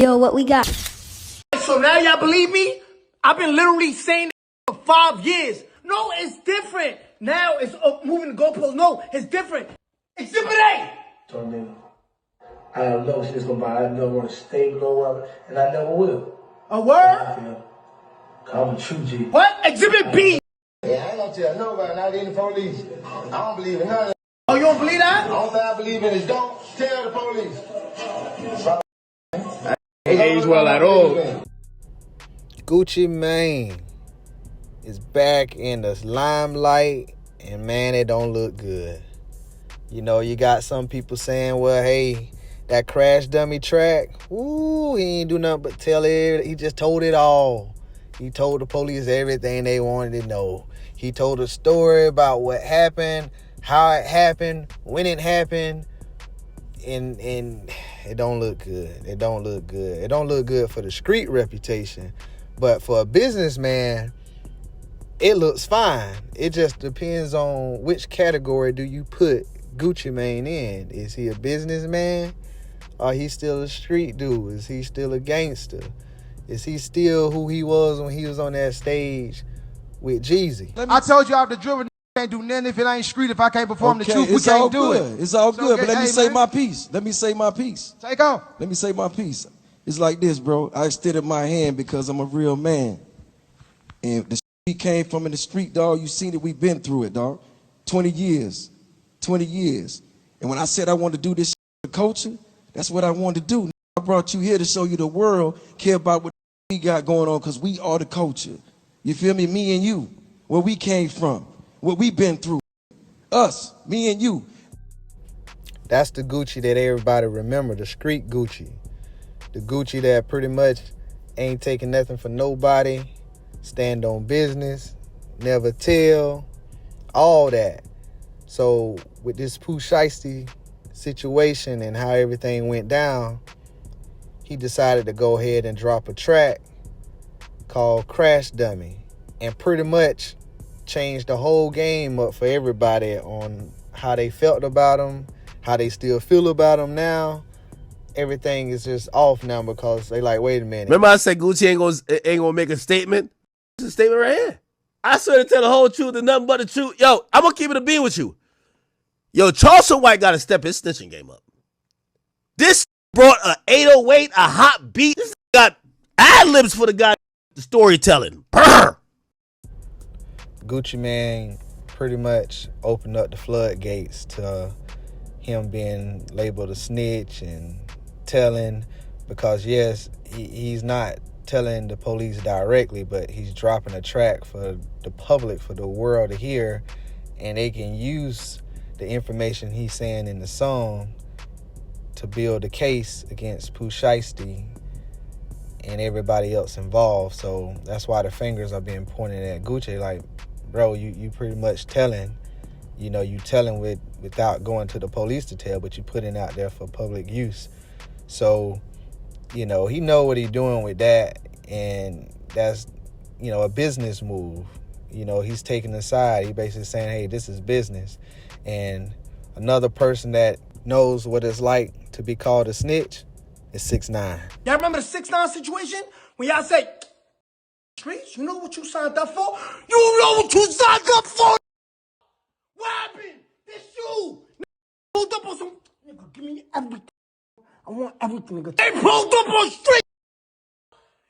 Yo, what we got? So now y'all believe me? I've been literally saying for 5 years. No, it's different. Now it's moving the goalposts. No, it's different. Exhibit A. So nigga, I have no shit's gonna buy. I never want to stay below of it, and I never will. A word? I'm a true G. What? Exhibit B. Yeah, I ain't gonna tell nobody, not even the police. I don't believe in none of that. Oh, you don't believe that? The only thing I believe in is don't tell the police. Ain't age well at all. Gucci Mane is back in the limelight, and man, it don't look good. You know, you got some people saying, well, hey, that Crash Dummy track, ooh, he ain't do nothing but tell it. He just told it all. He told the police everything they wanted to know. He told a story about what happened, how it happened, when it happened, and it don't look good. It don't look good. It don't look good for the street reputation. But for a businessman, it looks fine. It just depends on which category do you put Gucci Mane in. Is he a businessman? Or he still a street dude? Is he still a gangster? Is he still who he was when he was on that stage with Jeezy? I told you off the driven can't do nothing if it ain't street. If I can't perform the truth, we can't do it. It's all good, but let me say my piece. Let me say my piece. Take off. Let me say my piece. It's like this, bro. I extended my hand because I'm a real man. And the street came from in the street, dog. You seen it. We've been through it, dog. 20 years. 20 years. And when I said I wanted to do this for the culture, that's what I wanted to do. I brought you here to show you the world care about what we got going on, because we are the culture. You feel me? Me and you. Where we came from. What we been through. Us. Me and you. That's the Gucci that everybody remember. The street Gucci. The Gucci that pretty much ain't taking nothing for nobody. Stand on business. Never tell. All that. So with this Pooh Shiesty situation and how everything went down, he decided to go ahead and drop a track called Crash Dummy and pretty much changed the whole game up for everybody on how they felt about him, how they still feel about him now. Everything is just off now because they like, wait a minute. Remember I said Gucci ain't gonna make a statement? It's a statement right here. I swear to tell the whole truth and nothing but the truth. Yo, I'm gonna keep it a bean with you. Yo, Charleston White got to step his snitching game up. This brought a 808, a hot beat. This got ad-libs for the guy, the storytelling. Brr. Gucci Mane pretty much opened up the floodgates to him being labeled a snitch and telling, because yes, he's not telling the police directly, but he's dropping a track for the public, for the world to hear, and they can use the information he's saying in the song to build a case against Pooh Shiesty and everybody else involved. So that's why the fingers are being pointed at Gucci. Like, bro, you pretty much telling, you telling without going to the police to tell, but you putting out there for public use. So, he know what he's doing with that, and that's, a business move. He's taking the side. He basically saying, hey, this is business. And another person that knows what it's like to be called a snitch is 6ix9ine. Y'all remember the 6ix9ine situation? When y'all say, streets, you know what you signed up for? You know what you signed up for? What happened? This you. Pulled up on some, nigga, give me everything. I want everything, nigga. They pulled up on street.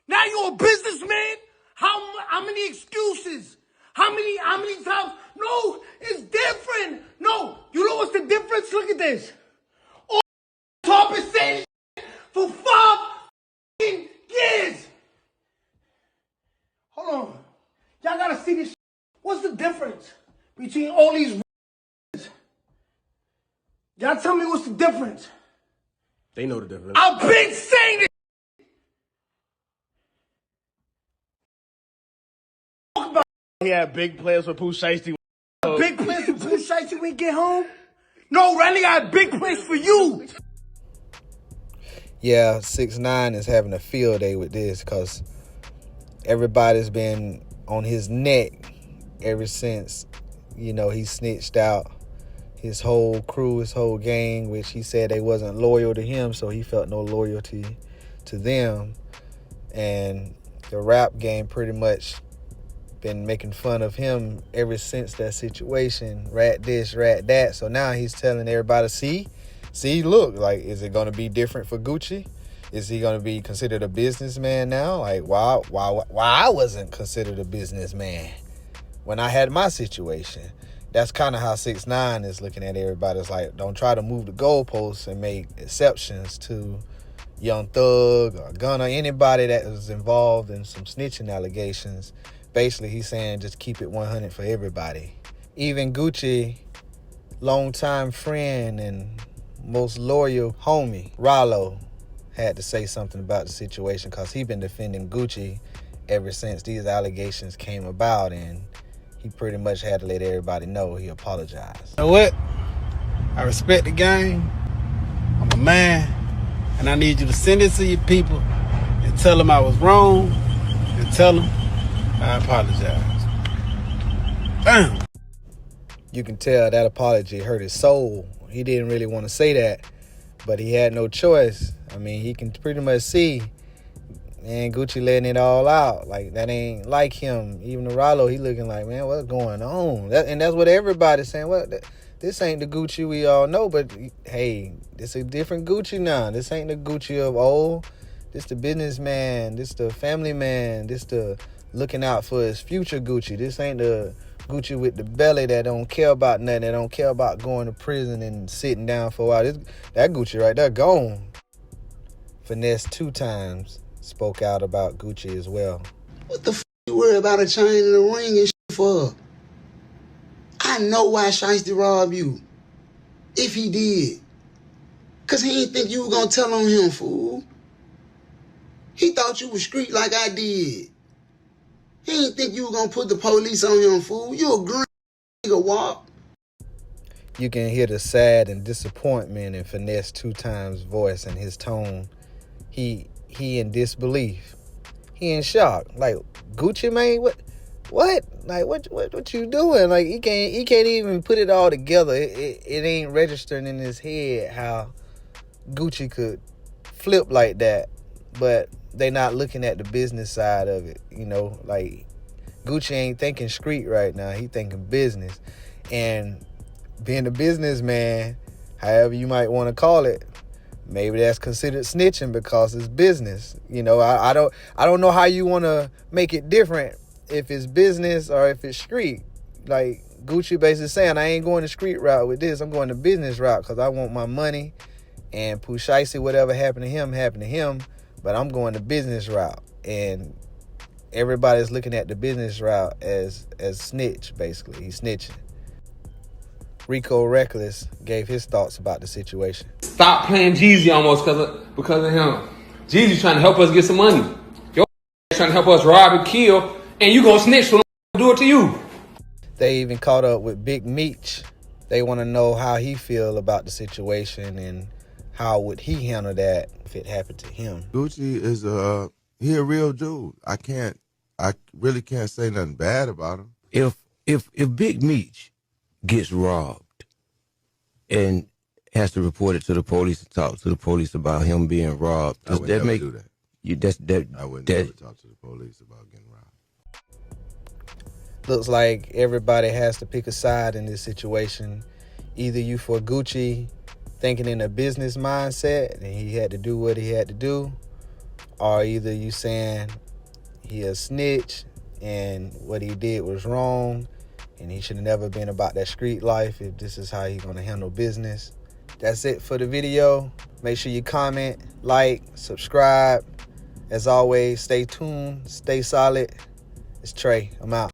Now you're a businessman? How many excuses? How many times? No, it's different. No, you know what's the difference? Look at this. All top is saying for 5 years. Hold on. Y'all gotta see this. What's the difference between all these? Y'all tell me what's the difference. They know the difference. I've been saying it. He had big plans for Pooh Shiesty. Big plans for Pooh Shiesty when we get home? No, Randy, I had big plans for you. Yeah, 6ix9ine is having a field day with this because everybody's been on his neck ever since, he snitched out his whole crew, his whole gang, which he said they wasn't loyal to him, so he felt no loyalty to them. And the rap game pretty much been making fun of him ever since that situation. Rat this, rat that. So now he's telling everybody, see, look, like, is it going to be different for Gucci? Is he going to be considered a businessman now? Like, why I wasn't considered a businessman when I had my situation? That's kind of how 6ix9ine is looking at everybody. It's like, don't try to move the goalposts and make exceptions to Young Thug or Gunna, anybody that was involved in some snitching allegations. Basically, he's saying just keep it 100 for everybody. Even Gucci, longtime friend and most loyal homie, Rollo, had to say something about the situation because he been defending Gucci ever since these allegations came about, and he pretty much had to let everybody know he apologized. You know what? I respect the game. I'm a man, and I need you to send it to your people and tell them I was wrong and tell them I apologize. Bam! You can tell that apology hurt his soul. He didn't really want to say that, but he had no choice. I mean, he can pretty much see, man, Gucci letting it all out. Like, that ain't like him. Even the Rollo, he looking like, man, what's going on? And that's what everybody's saying. Well, this ain't the Gucci we all know, but hey, this a different Gucci now. This ain't the Gucci of old. This the businessman. This the family man. This the looking out for his future Gucci. This ain't the Gucci with the belly that don't care about nothing, that don't care about going to prison and sitting down for a while. That Gucci right there gone. Finesse 2 times spoke out about Gucci as well. What the f*** you worry about a chain and a ring and shit for? I know why Shiesty robbed you. If he did. Cause he didn't think you were gonna tell on him, fool. He thought you was street like I did. He didn't think you were gonna put the police on him, fool. You a green nigga, walk. You can hear the sad and disappointment in Finesse 2 times voice and his tone. He in disbelief. He in shock. Like, Gucci, man, what? Like, what you doing? Like, he can't even put it all together. It ain't registering in his head how Gucci could flip like that. But they not looking at the business side of it. You know, like, Gucci ain't thinking street right now. He thinking business. And being a businessman, however you might want to call it, maybe that's considered snitching because it's business. You know, I don't know how you want to make it different if it's business or if it's street. Like, Gucci basically saying, I ain't going the street route with this. I'm going the business route because I want my money. And Pooh Shiesty, whatever happened to him. But I'm going the business route. And everybody's looking at the business route as snitch, basically. He's snitching. Rico Reckless gave his thoughts about the situation. Stop playing Jeezy almost because of him. Jeezy trying to help us get some money. Your trying to help us rob and kill, and you gonna snitch so do it to you. They even caught up with Big Meech. They want to know how he feel about the situation and how would he handle that if it happened to him. Gucci is he a real dude. I really can't say nothing bad about him. If Big Meech gets robbed and has to report it to the police and talk to the police about him being robbed, does that make do that? I wouldn't ever talk to the police about getting robbed. Looks like everybody has to pick a side in this situation. Either you for Gucci, thinking in a business mindset and he had to do what he had to do, or either you saying he a snitch and what he did was wrong and he should have never been about that street life if this is how he's going to handle business. That's it for the video. Make sure you comment, like, subscribe. As always, stay tuned, stay solid. It's Trey. I'm out.